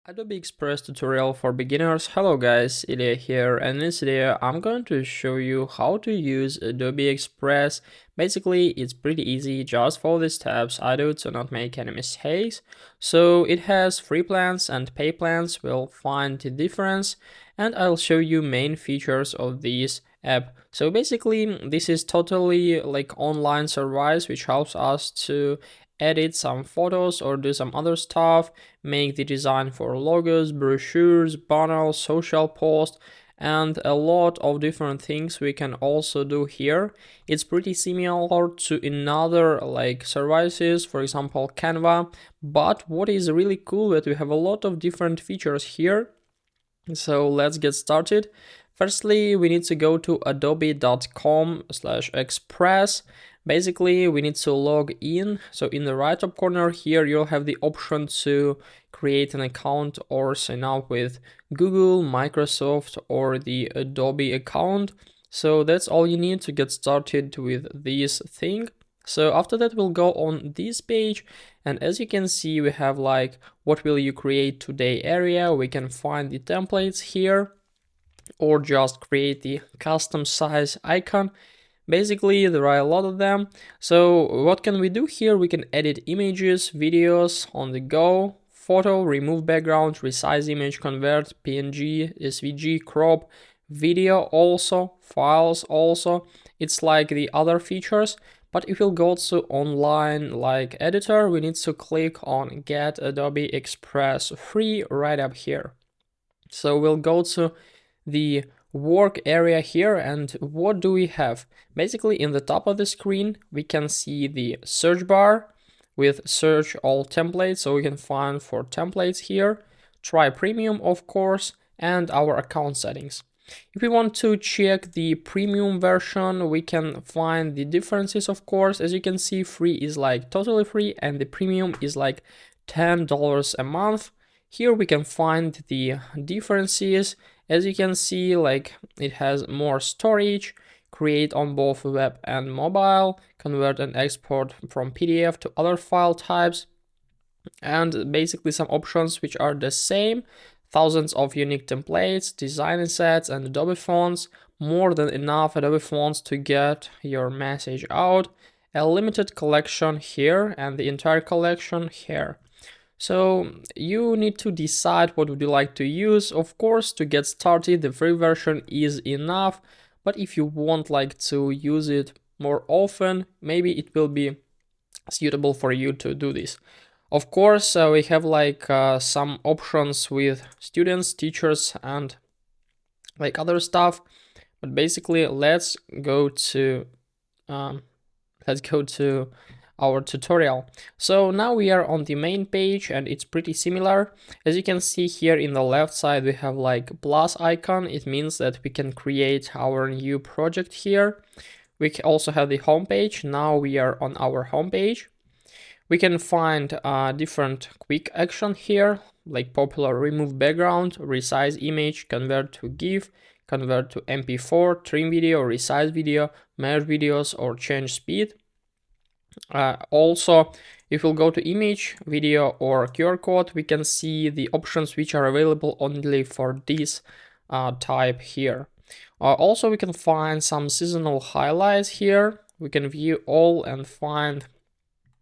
Adobe Express tutorial for beginners. Hello guys, Ilya here, and in this video I'm going to show you how to use Adobe Express. Basically, it's pretty easy, just follow the steps I do to not make any mistakes. So it has free plans and pay plans, we'll find the difference, and I'll show you main features of this app. So basically, this is totally like online service which helps us to edit some photos or do some other stuff, make the design for logos, brochures, banners, social posts, and a lot of different things we can also do here. It's pretty similar to another like services, for example Canva, but what is really cool that we have a lot of different features here. So let's get started. Firstly, we need to go to adobe.com/express. Basically, we need to log in. So in the right top corner here, you'll have the option to create an account or sign up with Google, Microsoft, or the Adobe account. So that's all you need to get started with this thing. So after that, we'll go on this page, and as you can see, we have like what will you create today area. We can find the templates here or just create the custom size icon. Basically, there are a lot of them. So what can we do here? We can edit images, videos on the go, photo, remove background, resize image, convert, PNG, SVG, crop, video also, files also. It's like the other features. But if we'll go to online like editor, we need to click on Get Adobe Express Free right up here. So we'll go to the work area here, and what do we have? Basically, in the top of the screen, we can see the search bar with search all templates, so we can find for templates here, try premium of course, and our account settings. If we want to check the premium version, we can find the differences, of course. As you can see, free is like totally free, and the premium is like $10 a month. Here we can find the differences. As you can see, like it has more storage, create on both web and mobile, convert and export from PDF to other file types, and basically some options which are the same. Thousands of unique templates, design assets, and Adobe fonts, more than enough Adobe fonts to get your message out, a limited collection here, and the entire collection here. So you need to decide what would you like to use. Of course, to get started, the free version is enough, but if you want like to use it more often, maybe it will be suitable for you to do this. Of course, we have like some options with students, teachers, and like other stuff. But basically, let's go to our tutorial. So now we are on the main page, and it's pretty similar. As you can see here in the left side, we have like plus icon. It means that we can create our new project here. We also have the home page. Now we are on our home page. We can find different quick action here, like popular remove background, resize image, convert to GIF, convert to MP4, trim video, resize video, merge videos, or change speed. Also, if we'll go to image, video, or QR code, we can see the options which are available only for this type here. Also, we can find some seasonal highlights here. We can view all and find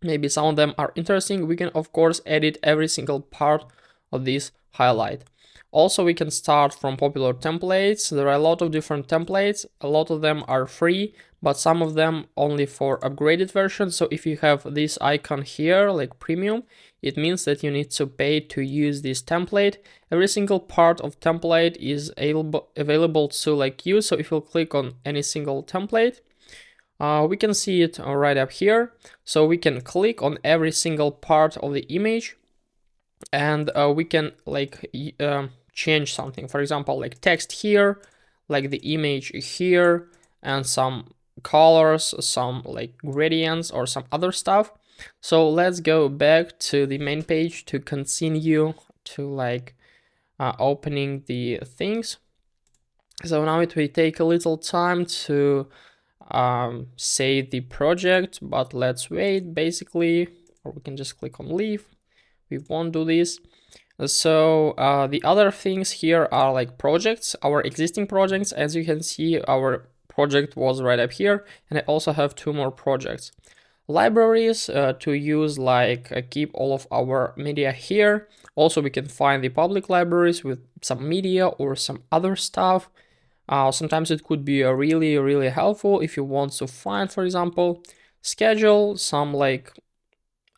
maybe some of them are interesting. We can of course edit every single part of this highlight. Also, we can start from popular templates. There are a lot of different templates. A lot of them are free, but some of them only for upgraded versions. So if you have this icon here, like premium, it means that you need to pay to use this template. Every single part of template is available to like use. So if you click on any single template, we can see it right up here. So we can click on every single part of the image, and we can like change something. For example, like text here, like the image here, and some colors, some like gradients or some other stuff. So let's go back to the main page to continue to like opening the things. So now it will take a little time to save the project, but let's wait basically, or we can just click on leave. We won't do this. So the other things here are like projects, our existing projects. As you can see, our project was right up here, and I also have 2 more projects. Libraries to use, like keep all of our media here. Also, we can find the public libraries with some media or some other stuff. Sometimes it could be really helpful if you want to find, for example, schedule some, like,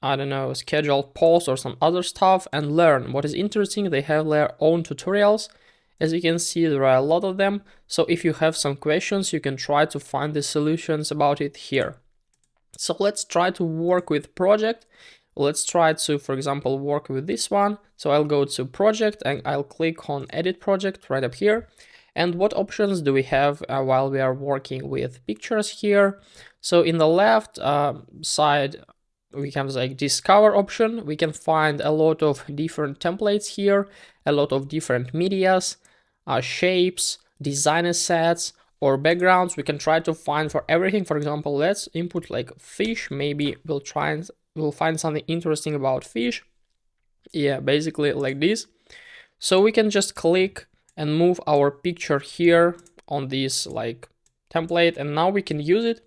I don't know, schedule posts or some other stuff and learn what is interesting. They have their own tutorials. As you can see, there are a lot of them. So if you have some questions, you can try to find the solutions about it here. So let's try to work with project. Let's try to, for example, work with this one. So I'll go to project and I'll click on edit project right up here. And what options do we have while we are working with pictures here? So in the left side, we have like discover option. We can find a lot of different templates here, a lot of different medias, shapes, design assets, or backgrounds. We can try to find for everything. For example, let's input like fish. Maybe we'll find something interesting about fish. Yeah, basically like this. So we can just click and move our picture here on this like template, and now we can use it.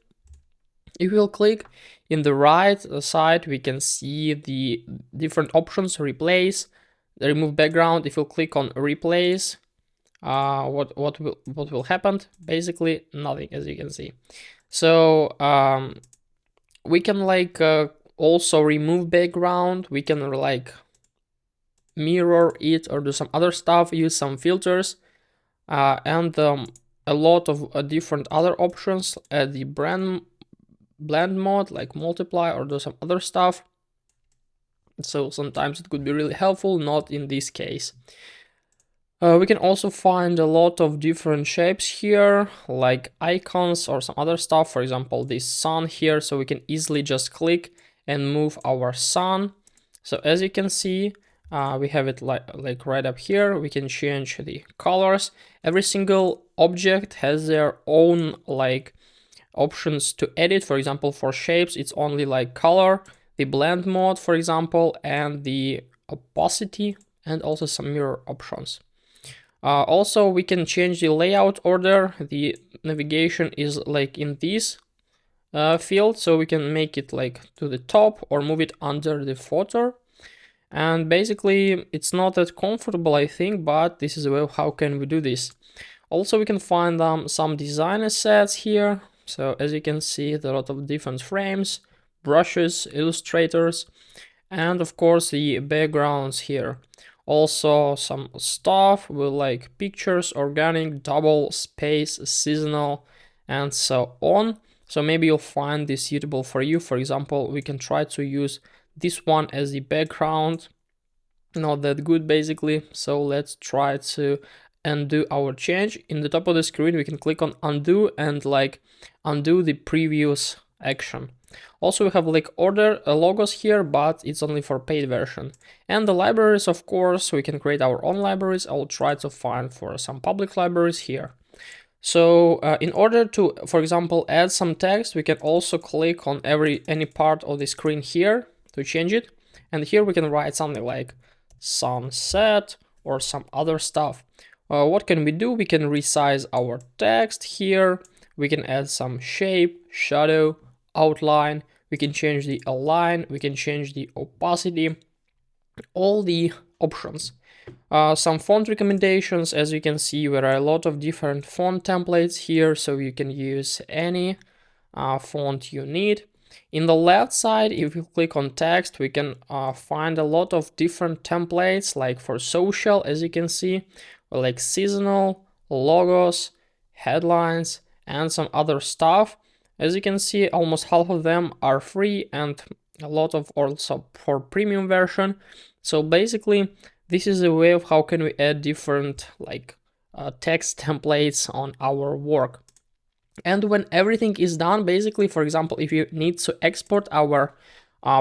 If we'll click in the right side, we can see the different options: replace, remove background. If we'll click on replace, what will happen? Basically nothing, as you can see. So we can like also remove background. We can like mirror it or do some other stuff, use some filters, and a lot of different other options. The blend mode, like multiply or do some other stuff. So sometimes it could be really helpful, not in this case. We can also find a lot of different shapes here, like icons or some other stuff. For example, this sun here, so we can easily just click and move our sun. So as you can see, we have it like right up here. We can change the colors. Every single object has their own like options to edit. For example, for shapes, it's only like color, the blend mode, for example, and the opacity, and also some mirror options. Also, we can change the layout order. The navigation is like in this field, so we can make it like to the top or move it under the footer. And basically, it's not that comfortable, I think, but this is well, how can we do this? Also, we can find some design assets here. So as you can see, there are a lot of different frames, brushes, illustrators, and of course the backgrounds here. Also some stuff with like pictures, organic, double, space, seasonal, and so on. So maybe you'll find this suitable for you. For example, we can try to use this one as the background. Not that good basically. So let's try to undo our change. In the top of the screen, we can click on undo and like undo the previous action. Also, we have like order logos here, but it's only for paid version. And the libraries, of course, we can create our own libraries. I'll try to find for some public libraries here. So in order to, for example, add some text, we can also click on any part of the screen here to change it. And here we can write something like sunset or some other stuff. What can we do? We can resize our text here. We can add some shape, shadow, outline. We can change the align. We can change the opacity. All the options. Some font recommendations. As you can see, there are a lot of different font templates here, so you can use any font you need. In the left side, if you click on text, we can find a lot of different templates, like for social, as you can see, or like seasonal, logos, headlines, and some other stuff. As you can see, almost half of them are free and a lot of also for premium version. So basically, this is a way of how can we add different like text templates on our work. And when everything is done, basically, for example, if you need to export our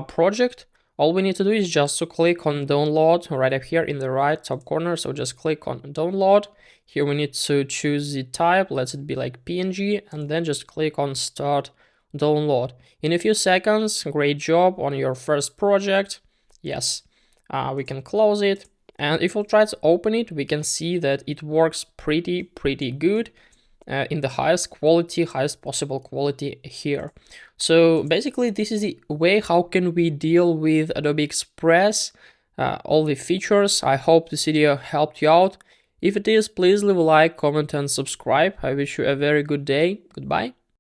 project, all we need to do is just to click on download right up here in the right top corner. So just click on download. Here we need to choose the type. Let it be like PNG, and then just click on start download. In a few seconds, great job on your first project. Yes, we can close it. And if we'll try to open it, we can see that it works pretty good in the highest quality, highest possible quality here. So basically this is the way how can we deal with Adobe Express, all the features. I hope this video helped you out. If it is, please leave a like, comment and subscribe. I wish you a very good day. Goodbye.